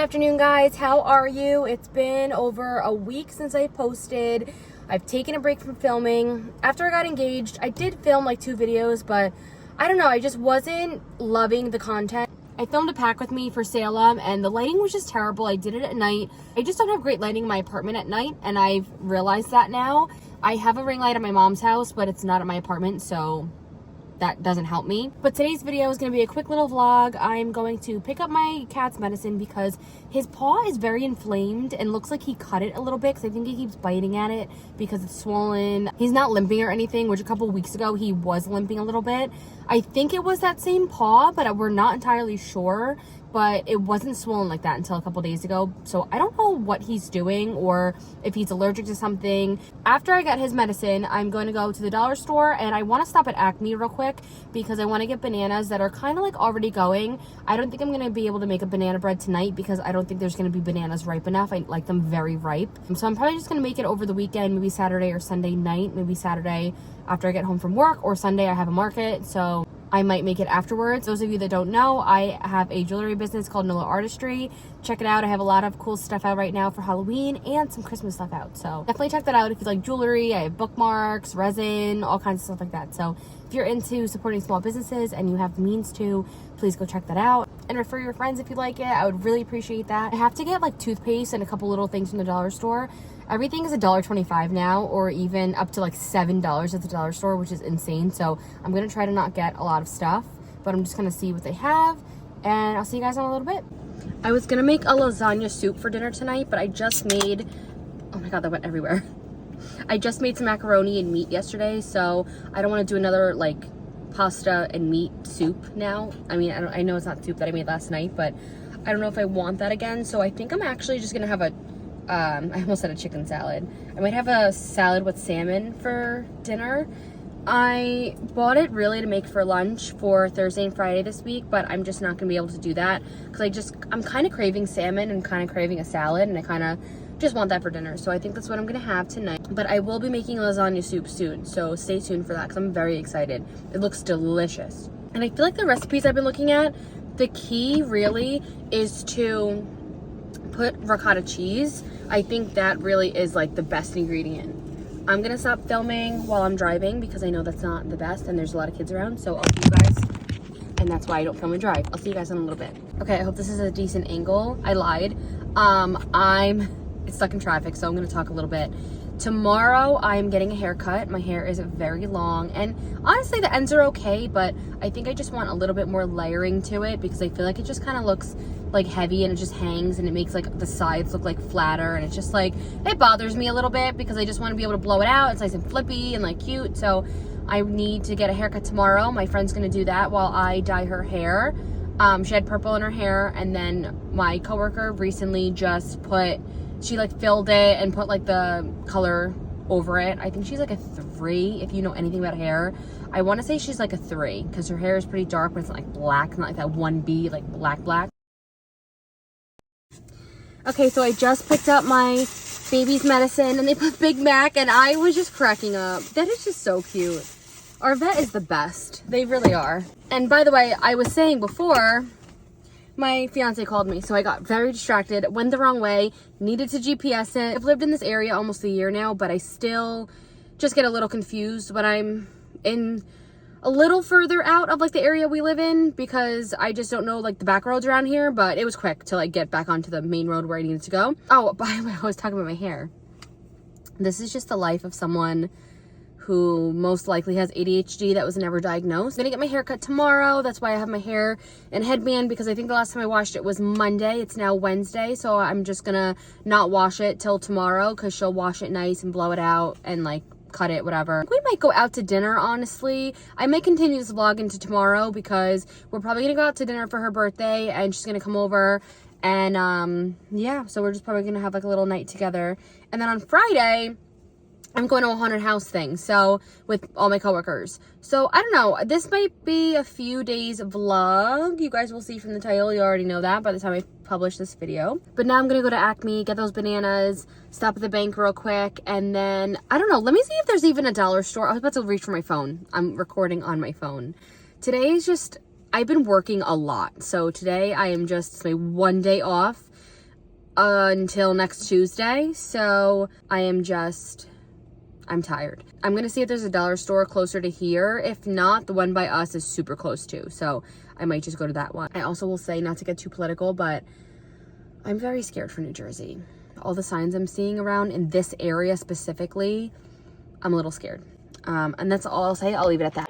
afternoon, guys. How are you? It's been over a week since I posted. I've taken a break from filming. After I got engaged, I did film like 2 videos, but I don't know, I just wasn't loving the content. I filmed a pack with me for Salem and the lighting was just terrible. I did it at night. I just don't have great lighting in my apartment at night, and I've realized that now. I have a ring light at my mom's house, but it's not at my apartment, so that doesn't help me. But today's video is going to be a quick little vlog. I'm going to pick up my cat's medicine because his paw is very inflamed and looks like he cut it a little bit, because I think he keeps biting at it because it's swollen. He's not limping or anything, which a couple weeks ago he was limping a little bit. I think it was that same paw, but we're not entirely sure. But it wasn't swollen like that until a couple days ago. So I don't know what he's doing or if he's allergic to something. After I got his medicine, I'm going to go to the dollar store, and I want to stop at Acme real quick because I want to get bananas that are kind of like already going. I don't think I'm going to be able to make a banana bread tonight because I don't think there's going to be bananas ripe enough. I like them very ripe. So I'm probably just going to make it over the weekend, maybe Saturday or Sunday night, maybe Saturday after I get home from work, or Sunday I have a market. So I might make it afterwards. Those of you that don't know, I have a jewelry business called Noelle Artistry. Check it out. I have a lot of cool stuff out right now for Halloween and some Christmas stuff out. So definitely check that out if you like jewelry. I have bookmarks, resin, all kinds of stuff like that. So if you're into supporting small businesses and you have the means to, please go check that out. And refer your friends if you like it. I would really appreciate that. I have to get like toothpaste and a couple little things from the dollar store. Everything is $1.25 now, or even up to like $7 at the dollar store, which is insane. So I'm gonna try to not get a lot of stuff, but I'm just gonna see what they have, and I'll see you guys in a little bit. I was gonna make a lasagna soup for dinner tonight, but I just made, oh my god, that went everywhere. I just made some macaroni and meat yesterday, so I don't want to do another like pasta and meat soup now. I mean, I know it's not soup that I made last night, but I don't know if I want that again. So I think I'm actually just gonna have a I almost said a chicken salad. I might have a salad with salmon for dinner. I bought it really to make for lunch for Thursday and Friday this week, but I'm just not gonna be able to do that because I'm kind of craving salmon and kind of craving a salad, and I kind of just want that for dinner. So I think that's what I'm gonna have tonight. But I will be making lasagna soup soon, so stay tuned for that because I'm very excited. It looks delicious. And I feel like the recipes I've been looking at, the key really is to put ricotta cheese. I think that really is like the best ingredient. I'm gonna stop filming while I'm driving because I know that's not the best and there's a lot of kids around, so I'll see you guys, and that's why I don't film and drive. I'll see you guys in a little bit. Okay, I hope this is a decent angle. I lied. I'm stuck in traffic, so I'm gonna talk a little bit. Tomorrow I'm getting a haircut. My hair is very long, and honestly the ends are okay, but I think I just want a little bit more layering to it because I feel like it just kind of looks like heavy and it just hangs, and it makes like the sides look like flatter, and it's just like, it bothers me a little bit because I just want to be able to blow it out. It's nice and flippy and like cute. So I need to get a haircut tomorrow. My friend's gonna do that while I dye her hair. She had purple in her hair, and then my coworker recently just she like filled it and put like the color over it. I think she's like a 3 if you know anything about hair. I want to say she's like a 3 because her hair is pretty dark, but it's not like black, it's not like that 1B like black. Okay, so I just picked up my baby's medicine and they put Big Mac, and I was just cracking up. That is just so cute. Our vet is the best. They really are. And by the way, I was saying before, my fiance called me, so I got very distracted, went the wrong way, needed to GPS it. I've lived in this area almost a year now, but I still just get a little confused when I'm in a little further out of like the area we live in because I just don't know like the back roads around here, but it was quick to like get back onto the main road where I needed to go. Oh, by the way, I was talking about my hair. This is just the life of someone who most likely has ADHD that was never diagnosed. I'm gonna get my hair cut tomorrow. That's why I have my hair and headband, because I think the last time I washed it was Monday. It's now Wednesday, so I'm just gonna not wash it till tomorrow because she'll wash it nice and blow it out and like cut it, whatever. We might go out to dinner, honestly. I might continue this vlog into tomorrow because we're probably gonna go out to dinner for her birthday and she's gonna come over, and yeah, so we're just probably gonna have like a little night together. And then on Friday, I'm going to a haunted house thing, so with all my coworkers. So I don't know, this might be a few days vlog. You guys will see from the title, you already know that by the time I publish this video. But now I'm gonna go to Acme, get those bananas, stop at the bank real quick, and then I don't know, let me see if there's even a dollar store. I was about to reach for my phone. I'm recording on my phone. Today is just, I've been working a lot, so today I am just, it's my one day off. until next Tuesday. So I'm tired. I'm gonna see if there's a dollar store closer to here. If not, the one by us is super close too. So I might just go to that one. I also will say, not to get too political, but I'm very scared for New Jersey. All the signs I'm seeing around in this area specifically, I'm a little scared. And that's all I'll say. I'll leave it at that.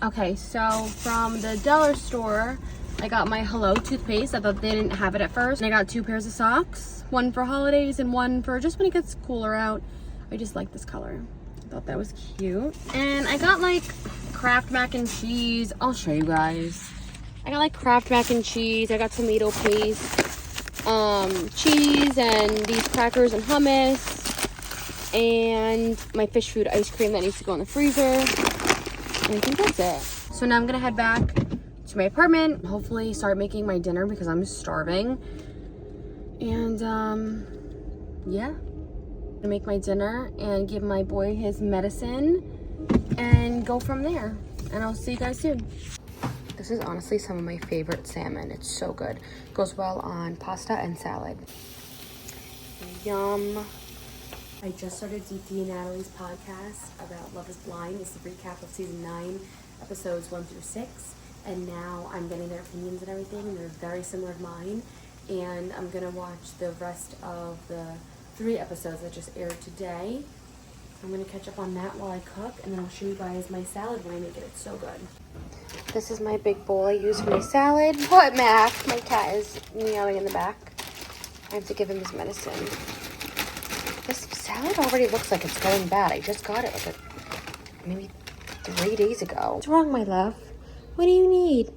Okay, so from the dollar store, I got my Hello toothpaste. I thought they didn't have it at first. And I got 2 pairs of socks, one for holidays and one for just when it gets cooler out. I just like this color. I thought that was cute. And I got like Kraft mac and cheese. I'll show you guys. I got like Kraft mac and cheese. I got tomato paste, cheese, and these crackers and hummus, and my fish food ice cream that needs to go in the freezer. And I think that's it. So now I'm gonna head back to my apartment, hopefully start making my dinner because I'm starving. And yeah, I'm gonna make my dinner and give my boy his medicine and go from there. And I'll see you guys soon. This is honestly some of my favorite salmon. It's so good. Goes well on pasta and salad. Yum. I just started DP and Natalie's podcast about Love is Blind. It's a recap of season 9, episodes 1 through 6. And now I'm getting their opinions and everything, and they're very similar to mine. And I'm gonna watch the rest of the 3 episodes that just aired today. I'm gonna catch up on that while I cook, and then I'll show you guys my salad when I make it. It's so good. This is my big bowl I use for my salad. What, Mac? My cat is meowing in the back. I have to give him his medicine. This salad already looks like it's going bad. I just got it like maybe 3 days ago. What's wrong, my love? What do you need?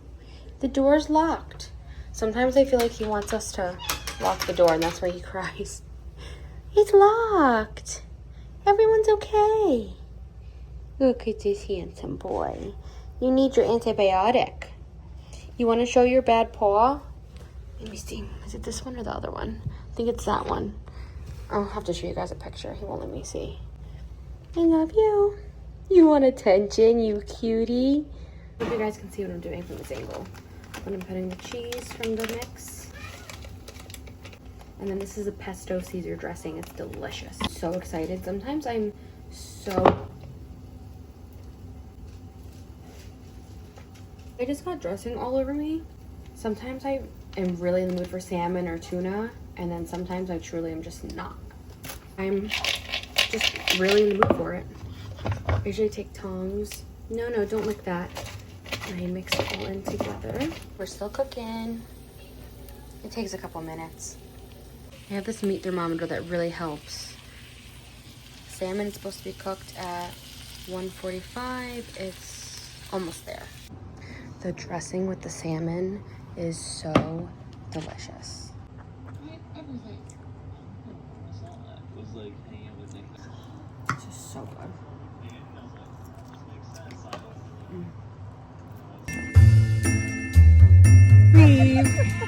The door's locked. Sometimes I feel like he wants us to lock the door, and that's why he cries. It's locked. Everyone's okay. Look at this handsome boy. You need your antibiotic. You want to show your bad paw? Let me see. Is it this one or the other one? I think it's that one. I'll have to show you guys a picture. He won't let me see. I love you. You want attention, you cutie? I hope you guys can see what I'm doing from this angle. When I'm putting the cheese from the mix. And then this is a Pesto Caesar dressing. It's delicious. So excited. Sometimes I'm so... I just got dressing all over me. Sometimes I am really in the mood for salmon or tuna. And then sometimes I truly am just not. I'm just really in the mood for it. I usually take tongs. No, don't lick that. And I mix it all in together. We're still cooking. It takes a couple minutes. I have this meat thermometer that really helps. Salmon is supposed to be cooked at 145. It's almost there. The dressing with the salmon is so delicious. It's just so good. Breathe.